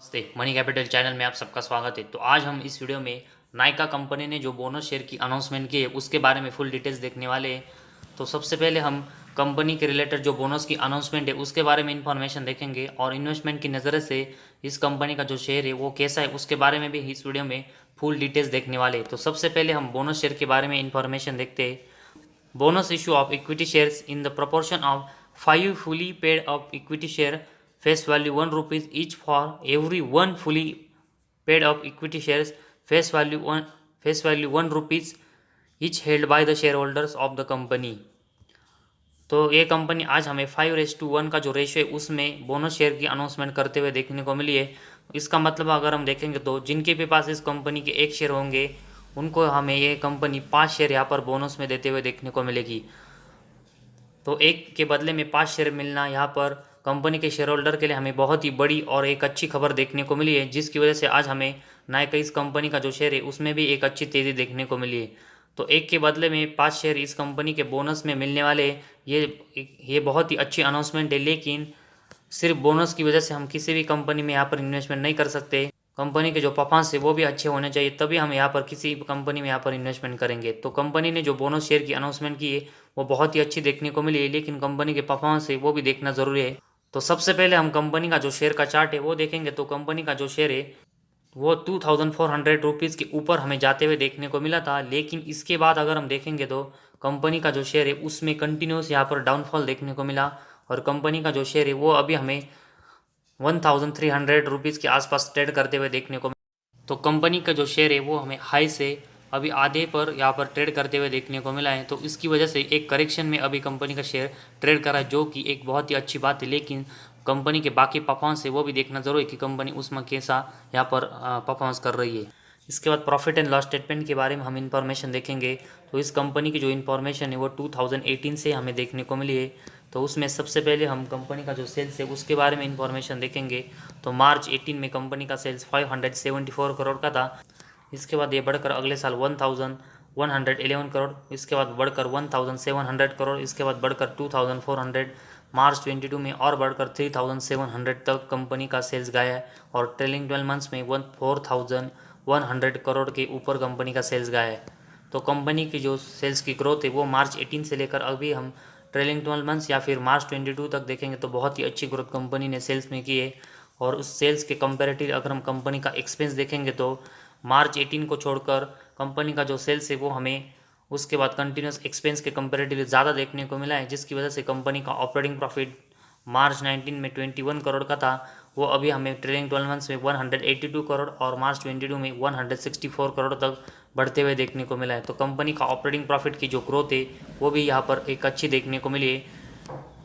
नमस्ते, money capital channel में आप सबका स्वागत है। तो आज हम इस वीडियो में नायका कंपनी ने जो बोनस शेयर की अनाउंसमेंट की है उसके बारे में फुल डिटेल्स देखने वाले हैं। तो सबसे पहले हम कंपनी के रिलेटेड जो बोनस की अनाउंसमेंट है उसके बारे में इंफॉर्मेशन देखेंगे और इन्वेस्टमेंट की नज़र से इस कंपनी का जो शेयर है वो कैसा है उसके बारे में भी इस वीडियो में फुल डिटेल्स देखने वाले हैं। तो सबसे पहले हम बोनस शेयर के बारे में इंफॉर्मेशन देखते हैं। Bonus issue of equity shares in the proportion of 5 fully paid up equity share face value 1 rupees each for every 1 fully paid up equity shares face value 1 rupees each held by the shareholders of the company। तो ये company आज हमें 5:1 का जो ratio है उसमें bonus share की announcement करते हुए देखने को मिली है। इसका मतलब अगर हम देखेंगे तो जिनके भी पास इस कंपनी के एक शेयर होंगे उनको हमें ये कंपनी 5 शेयर यहाँ पर बोनस में देते हुए देखने को मिलेगी। तो एक के बदले में 5 शेयर मिलना यहाँ पर कंपनी के शेयर होल्डर के लिए हमें बहुत ही बड़ी और एक अच्छी खबर देखने को मिली है, जिसकी वजह से आज हमें नायका इस कंपनी का जो शेयर है उसमें भी एक अच्छी तेज़ी देखने को मिली है। तो एक के बदले में 5 शेयर इस कंपनी के बोनस में मिलने वाले ये बहुत ही अच्छी अनाउंसमेंट है। लेकिन सिर्फ बोनस की वजह से हम किसी भी कंपनी में यहाँ पर इन्वेस्टमेंट नहीं कर सकते। कंपनी के जो परफॉर्मेंस है वो भी अच्छे होने चाहिए, तभी हम यहाँ पर किसी कंपनी में यहाँ पर इन्वेस्टमेंट करेंगे। तो कंपनी ने जो बोनस शेयर की अनाउंसमेंट की है वो बहुत ही अच्छी देखने को मिली है, लेकिन कंपनी के परफॉर्मेंस है वो भी देखना ज़रूरी है। तो सबसे पहले हम कंपनी का जो शेयर का चार्ट है वो देखेंगे। तो कंपनी का जो शेयर है वो 2400 रुपीज़ के ऊपर हमें जाते हुए देखने को मिला था, लेकिन इसके बाद अगर हम देखेंगे तो कंपनी का जो शेयर है उसमें कंटिन्यूस यहाँ पर डाउनफॉल देखने को मिला और कंपनी का जो शेयर है वो अभी हमें 1300 रुपीज़ के आसपास ट्रेड करते हुए देखने को मिला। तो कंपनी का जो शेयर है वो हमें हाई से अभी आधे पर यहाँ पर ट्रेड करते हुए देखने को मिला है। तो इसकी वजह से एक करेक्शन में अभी कंपनी का शेयर ट्रेड कर रहा है, जो कि एक बहुत ही अच्छी बात है। लेकिन कंपनी के बाकी परफॉर्मेंस है वो भी देखना जरूरी है कि कंपनी उसमें कैसा यहाँ पर परफॉर्मेंस कर रही है। इसके बाद प्रॉफिट एंड लॉस स्टेटमेंट के बारे में हम इंफॉर्मेशन देखेंगे। तो इस कंपनी की जो इन्फॉर्मेशन है वो 2018 से हमें देखने को मिली है। तो उसमें सबसे पहले हम कंपनी का जो सेल्स है उसके बारे में इंफॉर्मेशन देखेंगे। तो मार्च 18 में कंपनी का सेल्स 574 करोड़ का था। इसके बाद ये बढ़कर अगले साल 1111 करोड़, इसके बाद बढ़कर 1700 करोड़, इसके बाद बढ़कर 2400, मार्च 22 में और बढ़कर 3700 तक कंपनी का सेल्स गया है और ट्रेलिंग 12 मंथ्स में 4100 करोड़ के ऊपर कंपनी का सेल्स गया है। तो कंपनी की जो सेल्स की ग्रोथ है वो मार्च 18 से लेकर अभी हम ट्रेलिंग 12 मंथ्स या फिर मार्च 22 तक देखेंगे तो बहुत ही अच्छी ग्रोथ कंपनी ने सेल्स में की है। और उस सेल्स के कंपेरेटिव अगर हम कंपनी का एक्सपेंस देखेंगे तो मार्च 18 को छोड़कर कंपनी का जो सेल्स है वो हमें उसके बाद कंटिन्यूस एक्सपेंस के कंपेरेटिवली ज़्यादा देखने को मिला है, जिसकी वजह से कंपनी का ऑपरेटिंग प्रॉफिट मार्च 19 में 21 करोड़ का था, वो अभी हमें ट्रेलिंग 12 मंथ्स में 182 करोड़ और मार्च 22 में 164 करोड़ तक बढ़ते हुए देखने को मिला है। तो कंपनी का ऑपरेटिंग प्रॉफिट की जो ग्रोथ है वो भी यहाँ पर एक अच्छी देखने को मिली है।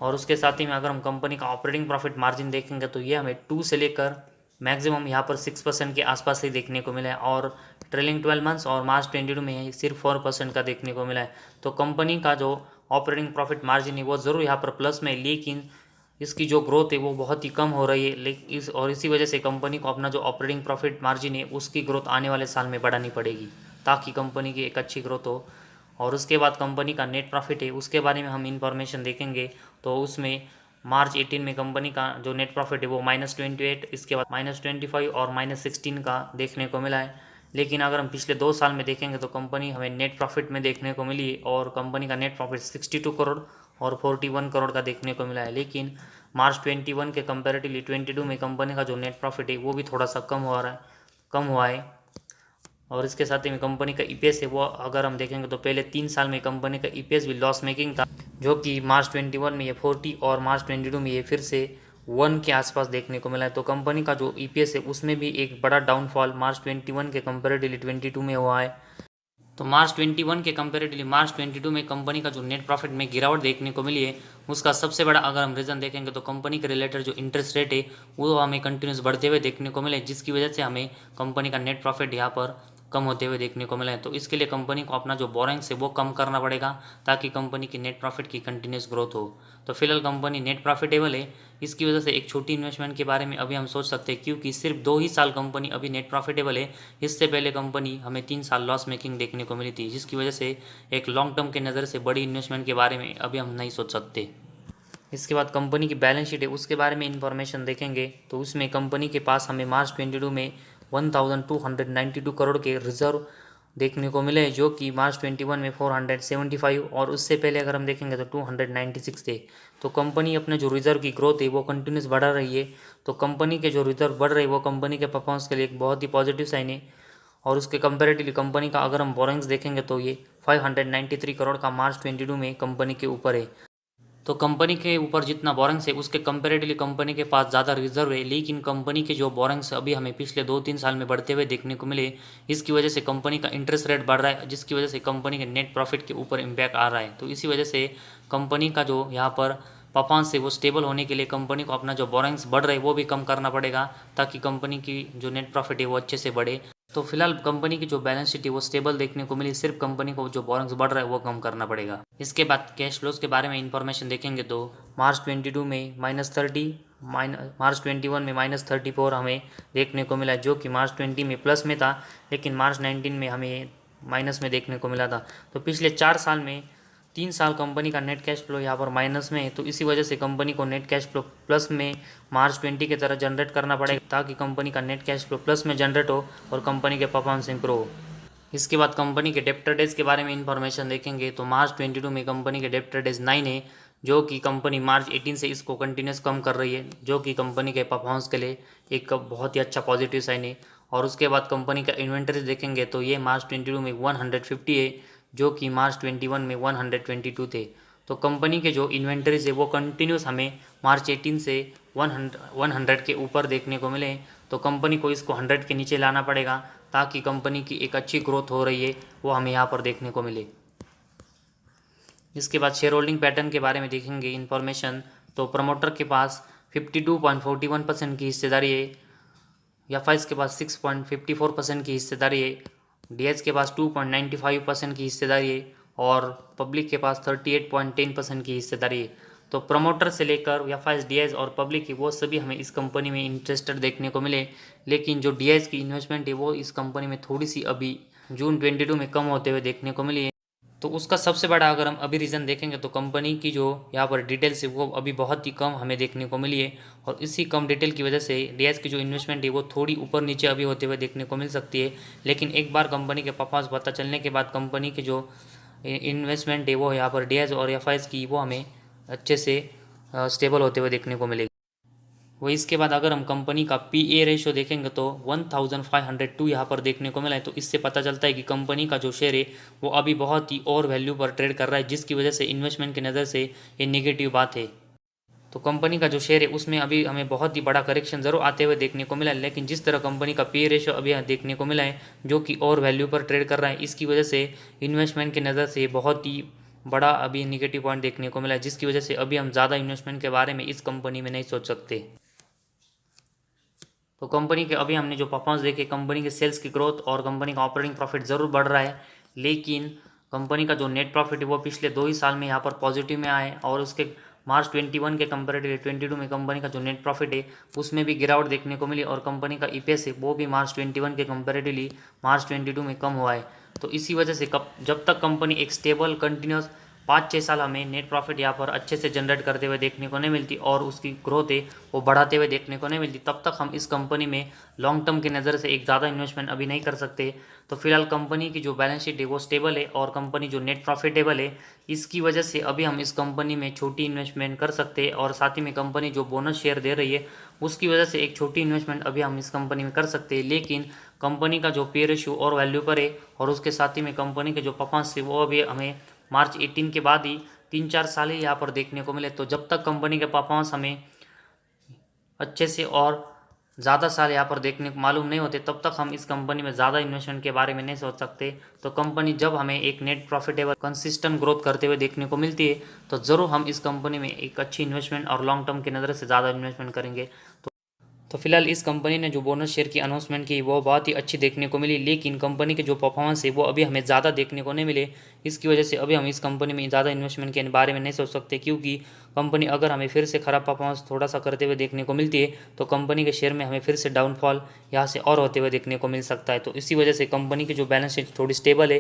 और उसके साथ ही में अगर हम कंपनी का ऑपरेटिंग प्रॉफिट मार्जिन देखेंगे तो ये हमें 2 से लेकर मैक्सिमम यहाँ पर 6% के आसपास ही देखने को मिला है और ट्रेलिंग 12 मंथ्स और मार्च 22 में सिर्फ 4% का देखने को मिला है। तो कंपनी का जो ऑपरेटिंग प्रॉफिट मार्जिन है वो ज़रूर यहाँ पर प्लस में, लेकिन इसकी जो ग्रोथ है वो बहुत ही कम हो रही है। लेकिन इसी वजह से कंपनी को अपना जो ऑपरेटिंग प्रॉफिट मार्जिन है उसकी ग्रोथ आने वाले साल में बढ़ानी पड़ेगी ताकि कंपनी की एक अच्छी ग्रोथ हो। और उसके बाद कंपनी का नेट प्रॉफिट है उसके बारे में हम इंफॉर्मेशन देखेंगे। तो उसमें मार्च 18 में कंपनी का जो नेट प्रॉफिट है वो -28, इसके बाद -25 और -16 का देखने को मिला है। लेकिन अगर हम पिछले 2 साल में देखेंगे तो कंपनी हमें नेट प्रॉफिट में देखने को मिली और कंपनी का नेट प्रॉफिट 62 करोड़ और 41 करोड़ का देखने को मिला है। लेकिन मार्च 21 के कंपेरेटिवली 22 में कंपनी का जो नेट प्रॉफिट है वो भी थोड़ा सा कम हुआ है। और इसके साथ ही में कंपनी का ईपीएस है वो अगर हम देखेंगे तो पहले 3 साल में कंपनी का ईपीएस भी लॉस मेकिंग था, जो कि मार्च 21 में ये 40 और मार्च 22 में ये फिर से 1 के आसपास देखने को मिला है। तो कंपनी का जो ईपीएस है उसमें भी एक बड़ा डाउनफॉल मार्च 21 के कंपेरेटिवली 22 में हुआ है। तो मार्च 21 के कंपेरेटिवली मार्च 22 में कंपनी का जो नेट प्रॉफिट में गिरावट देखने को मिली है उसका सबसे बड़ा अगर हम रीज़न देखेंगे तो कंपनी के रिलेटेड जो इंटरेस्ट रेट है वो हमें कंटिन्यूस बढ़ते हुए देखने को मिले, जिसकी वजह से हमें कंपनी का नेट प्रॉफिट यहाँ पर कम होते हुए देखने को मिला है। तो इसके लिए कंपनी को अपना जो बोरिंग्स है वो कम करना पड़ेगा ताकि कंपनी की नेट प्रॉफिट की कंटिन्यूस ग्रोथ हो। तो फिलहाल कंपनी नेट प्रॉफिटेबल है, इसकी वजह से एक छोटी इन्वेस्टमेंट के बारे में अभी हम सोच सकते हैं क्योंकि सिर्फ 2 ही साल कंपनी अभी नेट प्रॉफिटेबल है। इससे पहले कंपनी हमें 3 साल लॉस मेकिंग देखने को मिली थी, जिसकी वजह से एक लॉन्ग टर्म के नज़र से बड़ी इन्वेस्टमेंट के बारे में अभी हम नहीं सोच सकते। इसके बाद कंपनी की बैलेंस शीट है उसके बारे में इंफॉर्मेशन देखेंगे तो उसमें कंपनी के पास हमें मार्च 22 में 1292 करोड़ के रिजर्व देखने को मिले, जो कि मार्च 21 में 475 और उससे पहले अगर हम देखेंगे तो 296 थे। तो कंपनी अपने जो रिजर्व की ग्रोथ है वो कंटिन्यूस बढ़ा रही है। तो कंपनी के जो रिजर्व बढ़ रहे हैं वो कंपनी के परफॉर्मेंस के लिए एक बहुत ही पॉजिटिव साइन है। और उसके कंपेरेटिवली कंपनी का अगर हम बोरिंग्स देखेंगे तो ये 593 करोड़ का मार्च 22 में कंपनी के ऊपर है। तो कंपनी के ऊपर जितना बोरिंग्स है उसके कंपेरेटिवली कंपनी के पास ज़्यादा रिजर्व है, लेकिन कंपनी के जो बोरिंग्स अभी हमें पिछले 2-3 साल में बढ़ते हुए देखने को मिले, इसकी वजह से कंपनी का इंटरेस्ट रेट बढ़ रहा है, जिसकी वजह से कंपनी के नेट प्रॉफिट के ऊपर इम्पैक्ट आ रहा है। तो इसी वजह से कंपनी का जो यहाँ पर परफॉर्मेंस है वो स्टेबल होने के लिए कंपनी को अपना जो बोरिंग्स बढ़ रहे हैं वो भी कम करना पड़ेगा, ताकि कंपनी की जो नेट प्रॉफिट है वो अच्छे से बढ़े। तो फिलहाल कंपनी की जो बैलेंस शीट है वो स्टेबल देखने को मिली, सिर्फ कंपनी को जो बोरिंग्स बढ़ रहा है वो कम करना पड़ेगा। इसके बाद कैश फ्लोज के बारे में इंफॉर्मेशन देखेंगे तो मार्च 22 में -30, मार्च 21 में -34 हमें देखने को मिला, जो कि मार्च 20 में प्लस में था, लेकिन मार्च 19 में हमें माइनस में देखने को मिला था। तो पिछले 4 साल में 3 साल कंपनी का नेट कैश फ्लो यहाँ पर माइनस में है। तो इसी वजह से कंपनी को नेट कैश फ्लो प्लस में मार्च 20 की तरह जनरेट करना पड़ेगा, ताकि कंपनी का नेट कैश फ्लो प्लस में जनरेट हो और कंपनी के परफॉर्मेंस इंप्रूव हो। इसके बाद कंपनी के डेप्टर डेज के बारे में इंफॉर्मेशन देखेंगे तो मार्च 22 में कंपनी के डेप्टर डेज 9 है, जो कि कंपनी मार्च 18 से इसको कंटिन्यूस कम कर रही है, जो कि कंपनी के परफॉर्मेंस के लिए एक बहुत ही अच्छा पॉजिटिव साइन है। और उसके बाद कंपनी का इन्वेंटरी देखेंगे तो ये मार्च 22 में 150 है, जो कि मार्च 21 में 122 थे। तो कंपनी के जो इन्वेंटरीज है वो कंटिन्यूस हमें मार्च 18 से 100 के ऊपर देखने को मिले। तो कंपनी को इसको 100 के नीचे लाना पड़ेगा, ताकि कंपनी की एक अच्छी ग्रोथ हो रही है वो हमें यहाँ पर देखने को मिले। इसके बाद शेयर होल्डिंग पैटर्न के बारे में देखेंगे इन्फॉर्मेशन तो प्रमोटर के पास 52.41% की हिस्सेदारी है, एफआईज के पास 6.54% की हिस्सेदारी है, डीएच के पास 2.95% की हिस्सेदारी है और पब्लिक के पास 38.10% की हिस्सेदारी है। तो प्रमोटर से लेकर एफआईज, डीएच और पब्लिक है वो सभी हमें इस कंपनी में इंटरेस्टेड देखने को मिले, लेकिन जो डीएच की इन्वेस्टमेंट है वो इस कंपनी में थोड़ी सी अभी जून 22 में कम होते हुए देखने को मिली है। तो उसका सबसे बड़ा अगर हम अभी रीज़न देखेंगे तो कंपनी की जो यहाँ पर डिटेल्स है वो अभी बहुत ही कम हमें देखने को मिली है, और इसी कम डिटेल की वजह से डीएस की जो इन्वेस्टमेंट है वो थोड़ी ऊपर नीचे अभी होते हुए देखने को मिल सकती है। लेकिन एक बार कंपनी के परफॉर्मेंस पता चलने के बाद कंपनी की जो इन्वेस्टमेंट है वो यहाँ पर डीएस और एफआईज की वो हमें अच्छे से स्टेबल होते हुए देखने को मिलेगी। वही इसके बाद अगर हम कंपनी का पीए रेशियो देखेंगे तो 1502 यहाँ पर देखने को मिला है। तो इससे पता चलता है कि कंपनी का जो शेयर है वो अभी बहुत ही और वैल्यू पर ट्रेड कर रहा है, जिसकी वजह से इन्वेस्टमेंट की नज़र से ये नेगेटिव बात है। तो कंपनी का जो शेयर है उसमें अभी हमें बहुत ही बड़ा करेक्शन ज़रूर आते हुए देखने को मिला है, लेकिन जिस तरह कंपनी का पी रेशियो अभी देखने को मिला है जो कि और वैल्यू पर ट्रेड कर रहा है, इसकी वजह से इन्वेस्टमेंट की नज़र से बहुत ही बड़ा अभी निगेटिव पॉइंट देखने को मिला है, जिसकी वजह से अभी हम ज़्यादा इन्वेस्टमेंट के बारे में इस कंपनी में नहीं सोच सकते। तो कंपनी के अभी हमने जो परफॉर्मेंस देखे, कंपनी के सेल्स की ग्रोथ और कंपनी का ऑपरेटिंग प्रॉफिट ज़रूर बढ़ रहा है, लेकिन कंपनी का जो नेट प्रॉफिट है वो पिछले 2 ही साल में यहाँ पर पॉजिटिव में आया है, और उसके मार्च 21 के कंपेरेटिव 22 में कंपनी का जो नेट प्रॉफिट है उसमें भी गिरावट देखने को मिली, और कंपनी का ईपीएस है वो भी मार्च 21 के कंपेरेटिवली मार्च 22 में कम हुआ है। तो इसी वजह से जब तक कंपनी एक स्टेबल कंटिन्यूस 5-6 साल हमें नेट प्रॉफिट यहाँ पर अच्छे से जनरेट करते हुए देखने को नहीं मिलती और उसकी ग्रोथ है वो बढ़ाते हुए देखने को नहीं मिलती, तब तक हम इस कंपनी में लॉन्ग टर्म की नज़र से एक ज़्यादा इन्वेस्टमेंट अभी नहीं कर सकते। तो फिलहाल कंपनी की जो बैलेंस शीट है वो स्टेबल है, और कंपनी जो नेट प्रॉफिटेबल है, इसकी वजह से अभी हम इस कंपनी में छोटी इन्वेस्टमेंट कर सकते हैं, और साथ ही में कंपनी जो बोनस शेयर दे रही है उसकी वजह से एक छोटी इन्वेस्टमेंट अभी हम इस कंपनी में कर सकते हैं। लेकिन कंपनी का जो पे रेशियो और वैल्यू पर है, और उसके साथ ही में कंपनी के जो परफॉर्मेंस है वो अभी हमें मार्च 18 के बाद ही 3-4 साल ही यहाँ पर देखने को मिले। तो जब तक कंपनी के परफॉर्मेंस हमें अच्छे से और ज़्यादा साल यहाँ पर देखने को मालूम नहीं होते, तब तक हम इस कंपनी में ज़्यादा इन्वेस्टमेंट के बारे में नहीं सोच सकते। तो कंपनी जब हमें एक नेट प्रॉफिटेबल कंसिस्टेंट ग्रोथ करते हुए देखने को मिलती है तो ज़रूर हम इस कंपनी में एक अच्छी इन्वेस्टमेंट और लॉन्ग टर्म की नज़र से ज़्यादा इन्वेस्टमेंट करेंगे। तो फिलहाल इस कंपनी ने जो बोनस शेयर की अनाउंसमेंट की वो बहुत ही अच्छी देखने को मिली, लेकिन कंपनी के जो परफॉर्मेंस है वो अभी हमें ज़्यादा देखने को नहीं मिले। इसकी वजह से अभी हम इस कंपनी में ज़्यादा इन्वेस्टमेंट के बारे में नहीं सोच सकते, क्योंकि कंपनी अगर हमें फिर से ख़राब परफॉर्मेंस थोड़ा सा करते हुए देखने को मिलती है तो कंपनी के शेयर में हमें फिर से डाउनफॉल यहाँ से और होते हुए देखने को मिल सकता है। तो इसी वजह से कंपनी की जो बैलेंस शीट थोड़ी स्टेबल है।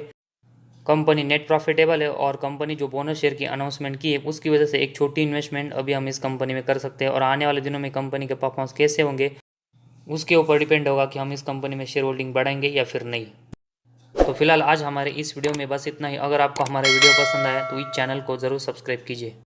कंपनी नेट प्रॉफिटेबल है और कंपनी जो बोनस शेयर की अनाउंसमेंट की है उसकी वजह से एक छोटी इन्वेस्टमेंट अभी हम इस कंपनी में कर सकते हैं और आने वाले दिनों में कंपनी के परफॉर्मेंस कैसे होंगे उसके ऊपर डिपेंड होगा कि हम इस कंपनी में शेयर होल्डिंग बढ़ाएंगे या फिर नहीं। तो फिलहाल आज हमारे इस वीडियो में बस इतना ही। अगर आपको हमारा वीडियो पसंद आया तो इस चैनल को ज़रूर सब्सक्राइब कीजिए।